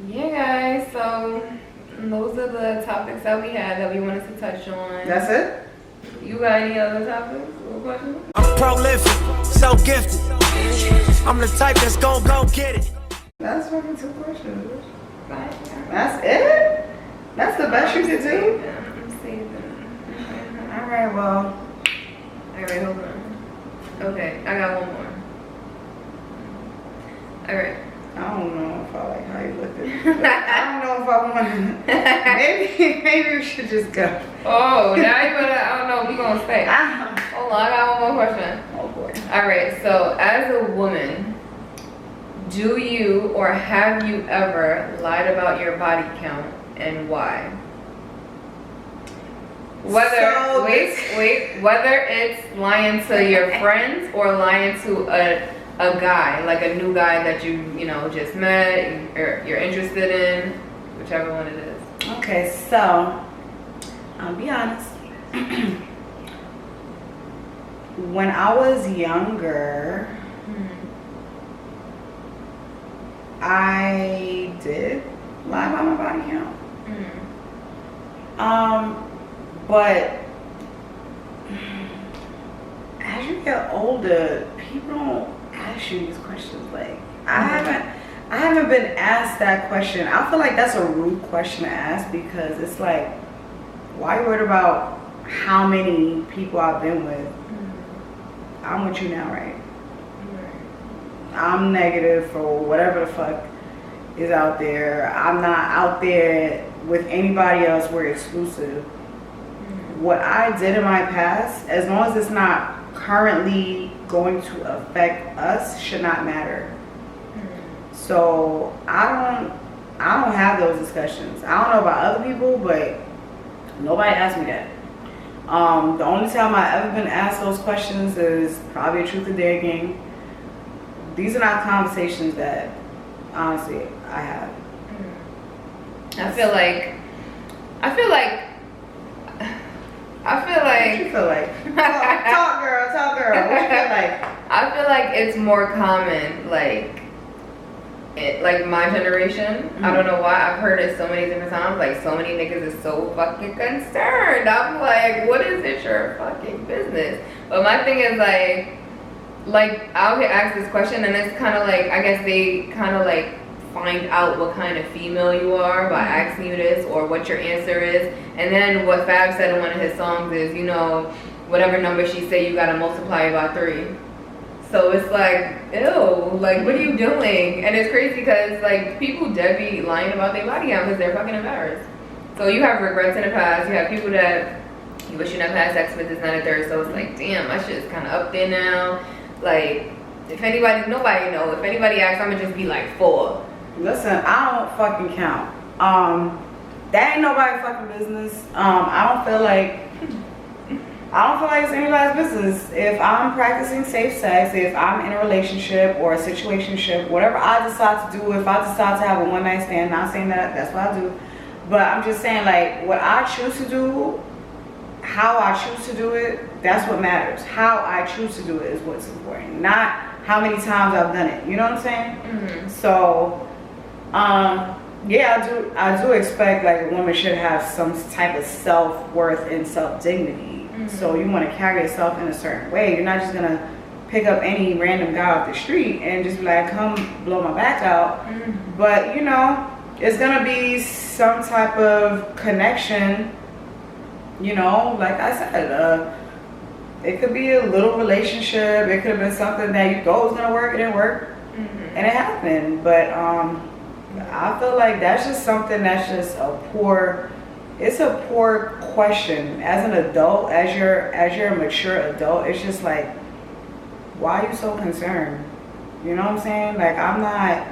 Yeah, guys, so those are the topics that we had that we wanted to touch on. That's it? You got any other topics or questions? I'm prolific, so gifted. I'm the type that's go get it. That's fucking 2 questions. Fine. That's it? That's the best you could do? I'm saving. Alright, well. Alright, hold on. Okay, I got one more. Alright. I don't know if I like how you look at it. I don't know if I want to. Maybe we should just go. Oh, now you better, I don't know, we gonna stay. Hold on, I got one more question. Oh boy. Alright, so as a woman, do you or have you ever lied about your body count and why? Whether whether it's lying to your friends or lying to a guy, like a new guy that you just met or you're interested in, whichever one it is. Okay, so I'll be honest. When I was younger, I did lie about my body count. But as you get older, people don't ask you these questions. Like I haven't been asked that question. I feel like that's a rude question to ask because it's like, why are you worried about how many people I've been with? I'm with you now, right? I'm negative for whatever the fuck is out there. I'm not out there with anybody else. We're exclusive. What I did in my past, as long as it's not currently going to affect us, should not matter. So I don't have those discussions. I don't know about other people, but nobody asked me that. The only time I've ever been asked those questions is probably a truth or dare game. These are not conversations that honestly I have. I feel like What you feel like? Talk girl, talk girl. What you feel like? I feel like it's more common, like my generation. I don't know why. I've heard it so many different times. Like, so many niggas is so fucking concerned. I'm like, what is it your fucking business? But my thing is like I'll get asked this question, and it's kind of like, I guess they kind of like find out what kind of female you are by asking you this, or what your answer is. And then what Fab said in one of his songs is, whatever number she say, you gotta multiply it by 3. So it's like, ew, like, what are you doing? And it's crazy because like people dead be lying about their body count because they're fucking embarrassed. So you have regrets in the past. You have people that you wish you never had sex with, this, and that, and third. So it's like, damn, my shit's kind of up there now. Like, if anybody, nobody know. If anybody asks, I'm gonna just be like 4. Listen, I don't fucking count. That ain't nobody's fucking business. I don't feel like it's anybody's business. If I'm practicing safe sex, if I'm in a relationship or a situationship, whatever I decide to do, if I decide to have a one-night stand, not saying that that's what I do, but I'm just saying, like, what I choose to do, how I choose to do it, that's what matters. How I choose to do it is what's important, not how many times I've done it. You know what I'm saying? So yeah, I do expect like a woman should have some type of self-worth and self-dignity. So you want to carry yourself in a certain way. You're not just gonna pick up any random guy off the street and just be like, come blow my back out. But it's gonna be some type of connection. Like I said, it could be a little relationship. It could have been something that you thought was gonna work, it didn't work, and it happened. But I feel like that's just something that's just a poor question. As an adult, as you're a mature adult, it's just like, why are you so concerned? You know what I'm saying? Like, I'm not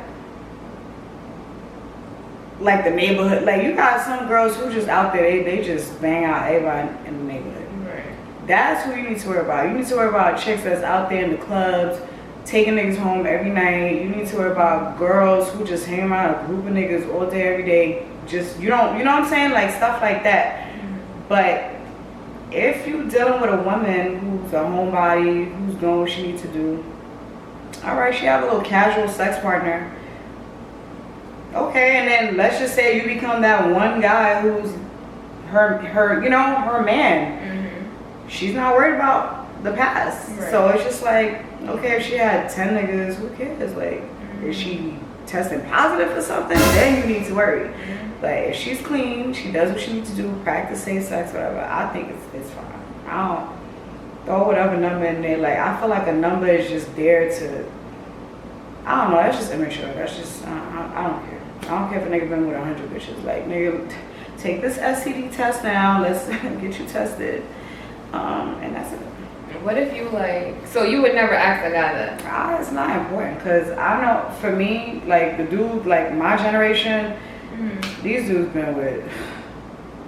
like the neighborhood. Like, you got some girls who just out there, they just bang out everybody in the neighborhood. Right. That's who you need to worry about. You need to worry about chicks that's out there in the clubs, taking niggas home every night. You need to worry about girls who just hang around a group of niggas all day, every day. Just, you know what I'm saying? Like, stuff like that. But if you're dealing with a woman who's a homebody, who's doing what she needs to do, all right, she have a little casual sex partner, Okay, and then let's just say you become that one guy who's her, you know, her man. Mm-hmm. She's not worried about the past. Right. So it's just like, okay, if she had 10 niggas, who cares? Like, is she testing positive for something? Then you need to worry. Mm-hmm. Like, if she's clean, she does what she needs to do, practice safe sex, whatever, I think it's fine. I don't throw whatever number in there. Like, I feel like a number is just there to, I don't know, that's just immature. That's just, I don't care. I don't care if a nigga been with 100 bitches. Like, nigga, take this STD test now. Let's get you tested. And that's it. What if you like, so you would never ask a guy that? It's not important, because I know for me, like the dude, like my generation, these dudes been with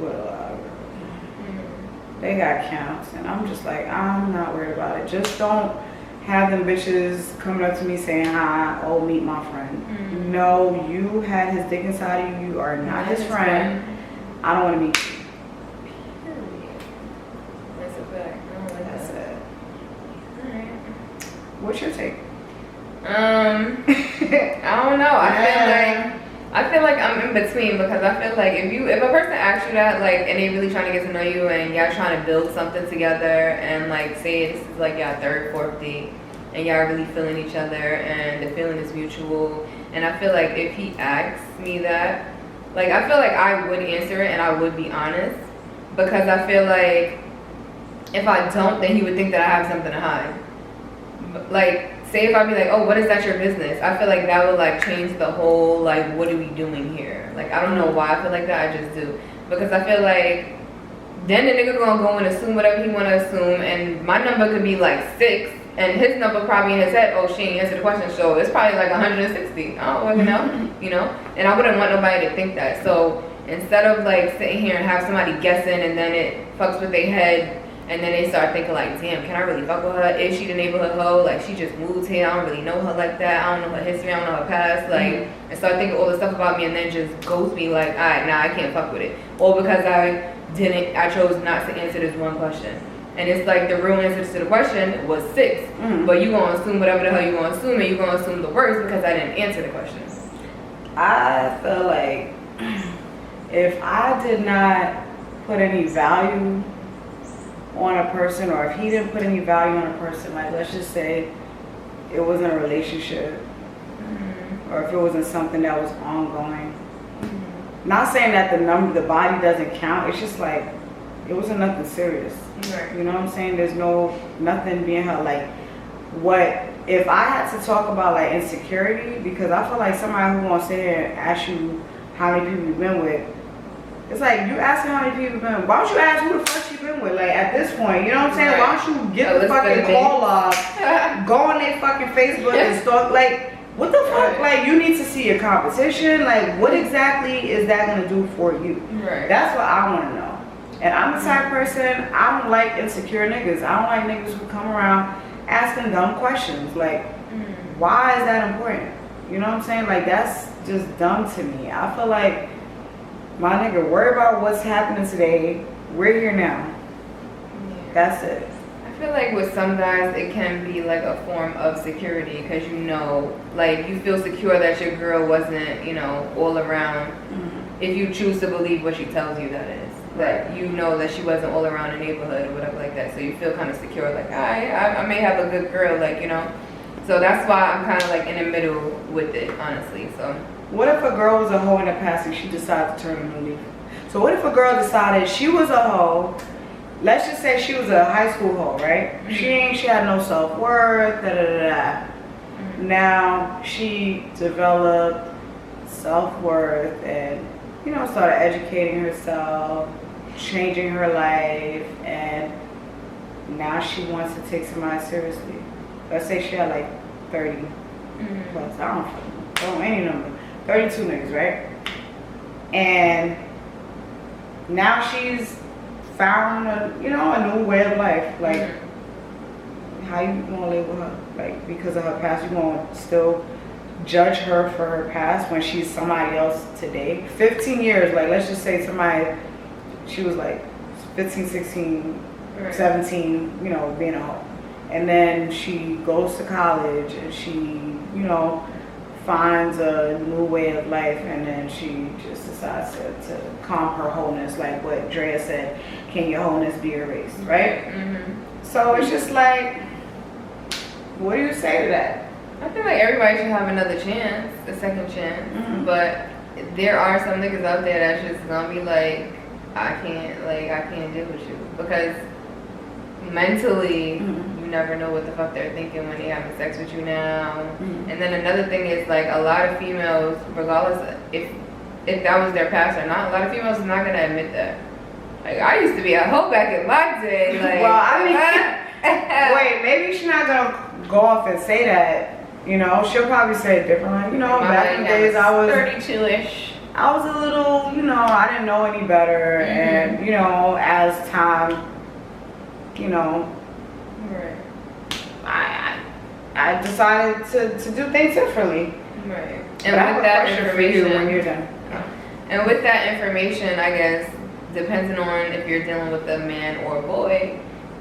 a lot of girls. They got counts, and I'm just like, I'm not worried about it. Just don't have them bitches coming up to me saying, hi, oh, meet my friend. No, you had his dick inside of you. You are not his friend. I don't want to meet you. That's a fact. I don't like That's that. it. Alright. What's your take? I don't know. I feel like I'm in between, because I feel like if a person asks you that, like, and they really trying to get to know you and y'all trying to build something together, and like say this is like y'all third, fourth date, and y'all really feeling each other and the feeling is mutual, and I feel like if he asks me that, like, I feel like I would answer it and I would be honest, because I feel like if I don't, then he would think that I have something to hide. Like, say if I'd be like, oh, what is that your business? I feel like that would like change the whole, like, what are we doing here? Like, I don't know why I feel like that, I just do. Because I feel like then the nigga gonna go and assume whatever he wanna assume, and my number could be like 6, and his number probably in his head, oh, she ain't answered the question, so it's probably like 160. I don't fucking know, you know? And I wouldn't want nobody to think that. So instead of like sitting here and have somebody guessing, and then it fucks with their head, and then they start thinking like, damn, can I really fuck with her? Is she the neighborhood hoe? Like, she just moved here, I don't really know her like that, I don't know her history, I don't know her past, like, and start thinking all the stuff about me, and then just ghost me like, alright, nah, I can't fuck with it. Or because I chose not to answer this one question. And it's like the real answer to the question was 6, but you gonna assume whatever the hell you gonna assume, and you gonna assume the worst because I didn't answer the question. I feel like if I did not put any value on a person, or if he didn't put any value on a person, like, let's just say it wasn't a relationship, or if it wasn't something that was ongoing. Not saying that the body doesn't count, it's just like, it wasn't nothing serious. Right. You know what I'm saying? There's nothing being held. Like, what if I had to talk about like insecurity, because I feel like somebody who wants to sit here and ask you how many people you've been with, it's like, you asking how many people you've been with. Why don't you ask who the fuck she been with? Like, at this point, you know what I'm saying? Right. Why don't you get the fucking call off, go on their fucking Facebook and stalk, like, what the fuck? Like, you need to see your competition. Like, what exactly is that gonna do for you? Right. That's what I wanna know. And I'm the type of person, I don't like insecure niggas. I don't like niggas who come around asking dumb questions. Like, why is that important? You know what I'm saying? Like, that's just dumb to me. I feel like, my nigga, worry about what's happening today. We're here now. That's it. I feel like with some guys, it can be like a form of security, because you know, like, you feel secure that your girl wasn't, you know, all around. If you choose to believe what she tells you, that is. That you know that she wasn't all around the neighborhood or whatever like that. So you feel kind of secure, like, I may have a good girl, like, you know. So that's why I'm kind of like in the middle with it, honestly. So what if a girl was a hoe in the past and she decided to turn a new leaf? So what if a girl decided she was a hoe? Let's just say she was a high school hoe, right? She had no self-worth, Now she developed self-worth and, you know, started educating herself, changing her life, and now she wants to take somebody seriously. Let's say she had like 30 plus, I don't know, any number, 32 niggas, right? And now she's found a new way of life. Like, how you gonna label her? Like, because of her past, you gonna still judge her for her past when she's somebody else today? 15 years, like, let's just say somebody, she was like 15, 16, 17, you know, being a hoe. And then she goes to college and she, you know, finds a new way of life, and then she just decides to calm her wholeness, like what Drea said, can your wholeness be erased, right? So it's just like, what do you say to that? I feel like everybody should have another chance, a second chance, but there are some niggas out there that's just gonna be like, I can't deal with you, because mentally, you never know what the fuck they're thinking when they having sex with you now. And then another thing is, like, a lot of females, regardless if that was their past or not, a lot of females is not gonna admit that. Like, I used to be a hoe back in my day. Like, well, I mean, wait, maybe she's not gonna go off and say that. You know, she'll probably say it differently. You know, back in the days I was 32-ish. I was a little, you know, I didn't know any better, and you know, as time, you know, I decided to do things differently. Right. And with that information, when you're done. And with that information, I guess, depending on if you're dealing with a man or a boy,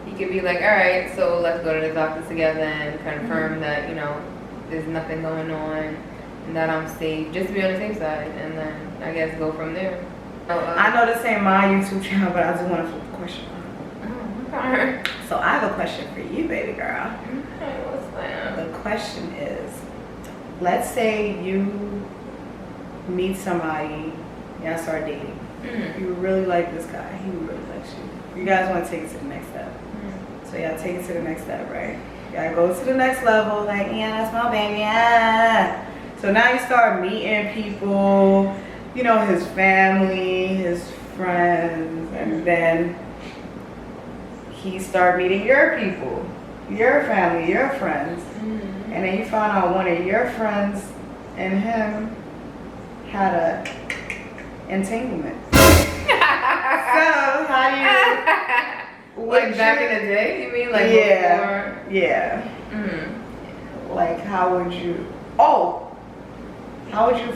you could be like, all right, so let's go to the doctor together and confirm that, you know, there's nothing going on and that I'm safe, just to be on the safe side, and then I guess go from there. So, I know this ain't my YouTube channel, but I just want to flip the question. Okay. So I have a question for you, baby girl. Okay, what's that? The question is, let's say you meet somebody, y'all start dating. You really like this guy, he really likes you. You guys want to take it to the next step. So y'all take it to the next step, right? Y'all go to the next level, like, yeah, that's my baby, yeah. So now you start meeting people, you know, his family, his friends, and then he start meeting your people, your family, your friends. And then you find out one of your friends and him had a entanglement. So how do you... Like back in the day, you mean? Like before? Yeah. Like how would you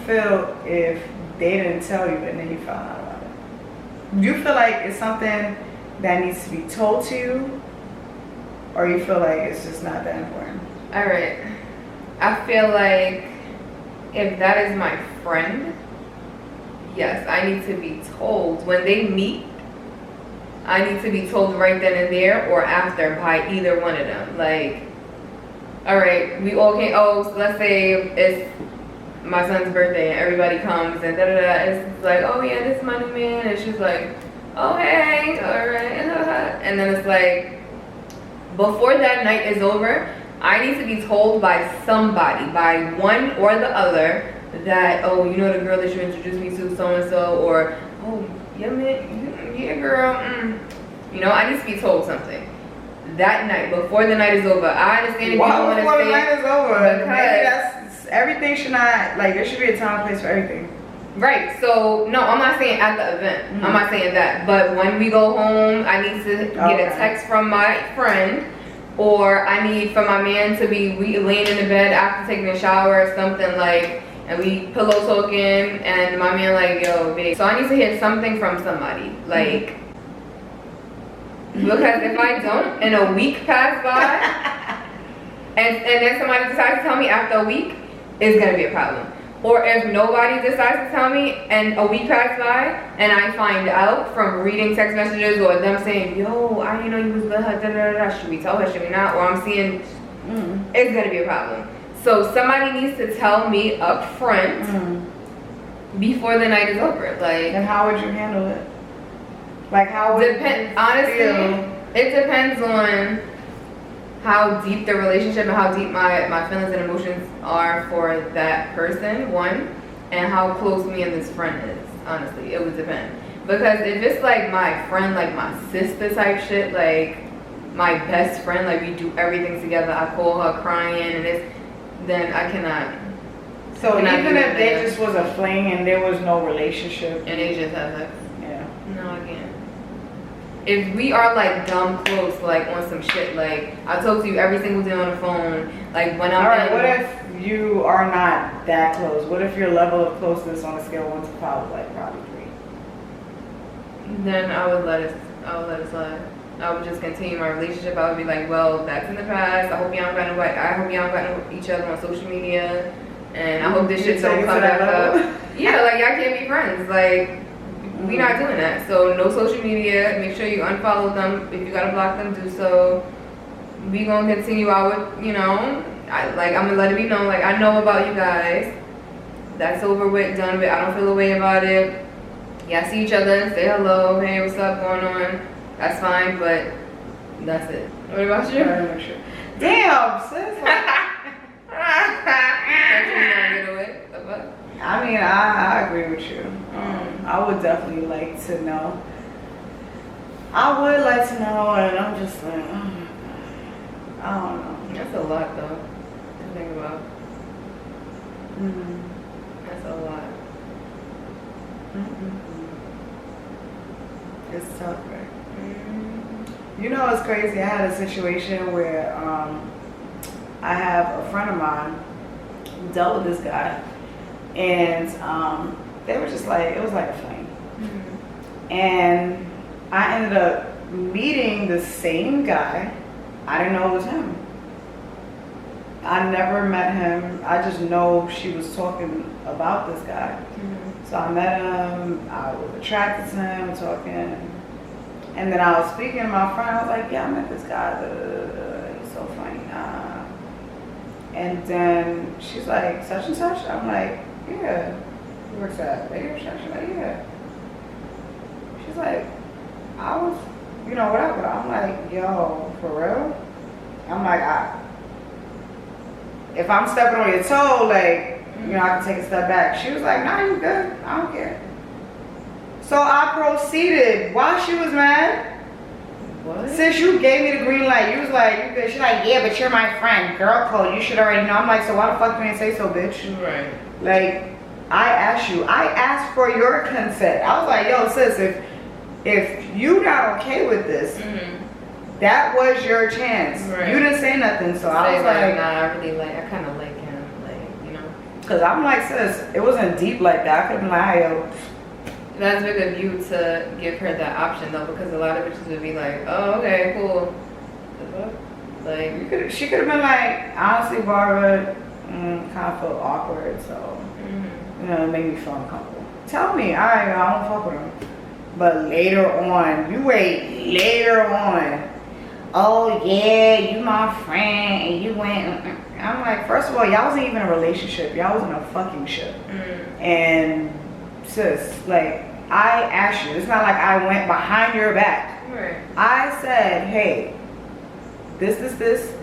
feel if they didn't tell you and then you found out about it? Do you feel like it's something that needs to be told to you, or you feel like it's just not that important? All right, I feel like if that is my friend, yes, I need to be told when they meet. I need to be told right then and there or after by either one of them. Like, all right, we all came, so let's say it's my son's birthday and everybody comes and da-da-da. It's like, oh yeah, this is my new man. And she's like, oh hey, all right. And then it's like, before that night is over, I need to be told by somebody, by one or the other, that, oh, you know the girl that you introduced me to, so-and-so, or, oh, yeah, man, yeah, girl, You know, I need to be told something that night, before the night is over. I understand if you don't want to before stay. the night is over? Because maybe everything should not, like, there should be a time and place for everything. Right, so, no, I'm not saying at the event. I'm not saying that. But when we go home, I need to get a text from my friend, or I need for my man to be laying in the bed after taking a shower or something, like, and we pillow talking, and my man like, yo, babe. So I need to hear something from somebody, like, because if I don't, and a week pass by, and then somebody decides to tell me after a week, it's gonna be a problem. Or if nobody decides to tell me and a week passes by and I find out from reading text messages or them saying, yo, I didn't know you was with her, da-da-da-da, should we tell her, should we not? Or I'm seeing, it's gonna be a problem. So somebody needs to tell me up front before the night is over. Like, and how would you handle it? Like, how would honestly, it depends on how deep the relationship and how deep my feelings and emotions are for that person, one, and how close me and this friend is. Honestly, it would depend. Because if it's like my friend, like my sister type shit, like my best friend, like we do everything together, I call her crying and then I cannot. So even if they just was a fling and there was no relationship. And they just had sex. Yeah. No, I can't. If we are like dumb close, like on some shit, like I talk to you every single day on the phone, like when I'm alright, what if you are not that close? What if your level of closeness on a scale of 1 to 5 was like probably 3? Then I would let it slide. I would just continue my relationship. I would be like, well, that's in the past. I hope y'all don't got each other on social media, and I hope this shit You don't take it come to that back level? up. Yeah, like y'all can't be friends. Like we not doing that. So no social media. Make sure you unfollow them. If you gotta block them, do so. We gonna continue our, you know, I'm gonna let it be known. Like I know about you guys. That's over with, done with. I don't feel a way about it. Y'all see each other, say hello, hey, what's up, going on? That's fine, but that's it. What about you? Damn, sis. That's what you gonna get away? The fuck? I mean, I agree with you. I would definitely like to know. I would like to know, and I'm just like, oh my God. I don't know. That's a lot, though, to think about. That's a lot. It's tough, right? You know, it's crazy. I had a situation where I have a friend of mine who dealt with this guy, and they were just like, it was like a flame. And I ended up meeting the same guy. I didn't know it was him. I never met him. I just know she was talking about this guy. So I met him. I was attracted to him, talking. And then I was speaking to my friend. I was like, yeah, I met this guy. He's so funny. And then she's like, such and such? I'm like, yeah. He works at Radio Shack. She's like, yeah. She's like, I was, you know, whatever. I'm like, yo, for real? I'm like, if I'm stepping on your toe, like, you know, I can take a step back. She was like, nah, you good. I don't care. So I proceeded. While she was mad, What? since you gave me the green light, you was like, you good. She's like, yeah, but you're my friend. Girl code, you should already know. I'm like, so why the fuck you didn't say so, bitch? Right. Like, I asked you. I asked for your consent. I was like, yo, sis, if you not okay with this, that was your chance. Right. You didn't say nothing, so I was like, nah, I kind of like him, like, you know. because I'm like, sis, it wasn't deep like that. I could have been like, yo. That's big of you to give her that option, though, because a lot of bitches would be like, oh, okay, cool. The fuck? Like, She could have been like, honestly, Barbara, kind of felt awkward, so, you know, it made me feel uncomfortable. Tell me, all right, I don't fuck with him. But later on, you wait, later on, oh yeah, you my friend, and you went, I'm like, first of all, y'all wasn't even in a relationship, y'all was in a fucking ship. And sis, like, I asked you, it's not like I went behind your back. right. I said, hey, this,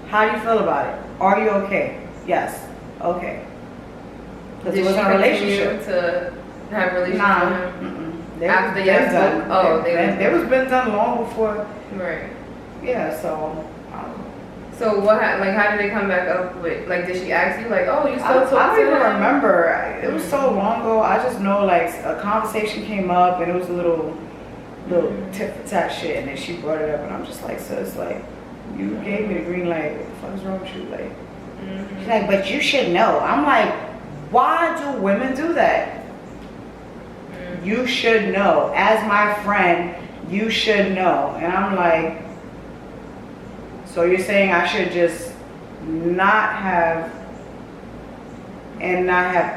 how do you feel about it? Are you okay? Yes. Okay. Because it Did was she a relationship. continue to have a relationship Nah. with him? They After was y'all been spoke? Oh, they was been done long before. Right. Yeah, so. So what? How did they come back up with? Like, did she ask you like, oh, you still I talk to don't even him? remember. It was so long ago. I just know like a conversation came up and it was a little tit for tat shit, and then she brought it up, and I'm just like, sis, like, you gave me the green light. What the fuck is wrong with you? Like, she's like, but you should know. I'm like, why do women do that? You should know. As my friend, you should know. And I'm like, so you're saying I should just not have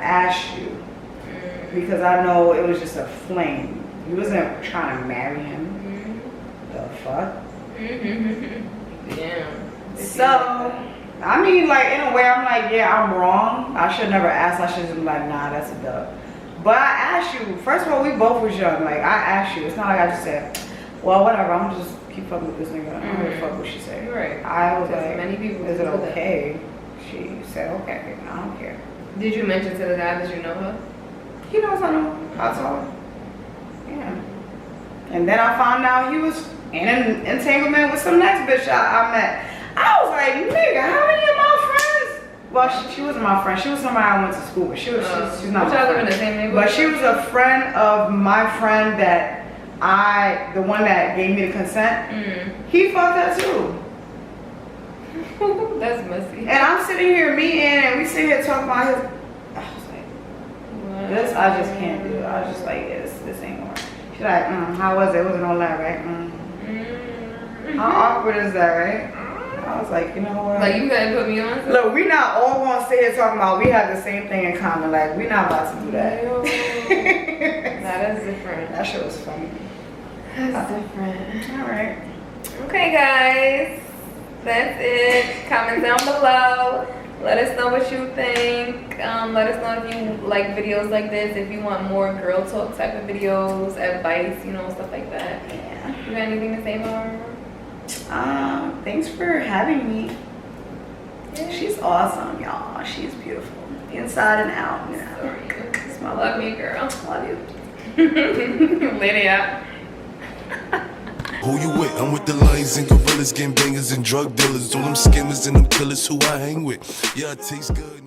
asked you because I know it was just a flame. You wasn't trying to marry him. The fuck? Damn. So, I mean, like, in a way, I'm like, yeah, I'm wrong. I should never ask. I should just be like, nah, that's a dub. But I asked you, first of all, we both was young. Like, I asked you. It's not like I just said, well, whatever, I'm just keep fucking with this nigga. I don't give a fuck what she said. Right. I was Because like, many people is it do that. okay? She said, okay, I don't care. Did you mention to the guy that you know her? He knows I know. I told him. Yeah. And then I found out he was in an entanglement with some next bitch I met. I was like, nigga, how many of my friends? Well, she wasn't my friend. She was somebody I went to school with. She's not my But y'all live in friend. the same neighborhood? But she was a friend of my friend that the one that gave me the consent. He fucked her too. That's messy. And I'm sitting here meeting, and we sit here talking about his. I was like, this I just can't do. I was just like, yeah, this ain't gonna work. She's like, how was it? It wasn't all that, right? How awkward is that, right? I was like, you know what? Like, you gonna put me on? Look, we not all gonna sit here talking about we have the same thing in common. Like, we not about to do that. That is different. That shit was funny. That's different. All right. Okay, guys. That's it. Comment down below. Let us know what you think. Let us know if you like videos like this. If you want more girl talk type of videos, advice, you know, stuff like that. Yeah. You got anything to say, Mom? Thanks for having me. Yeah. She's awesome, y'all. She's beautiful. Inside and out, you know. I love you, girl. Love you. Lydia. Who you with? I'm with the lions and gorillas, gang bangers and drug dealers. All them scammers and them killers who I hang with. Yeah, it tastes good.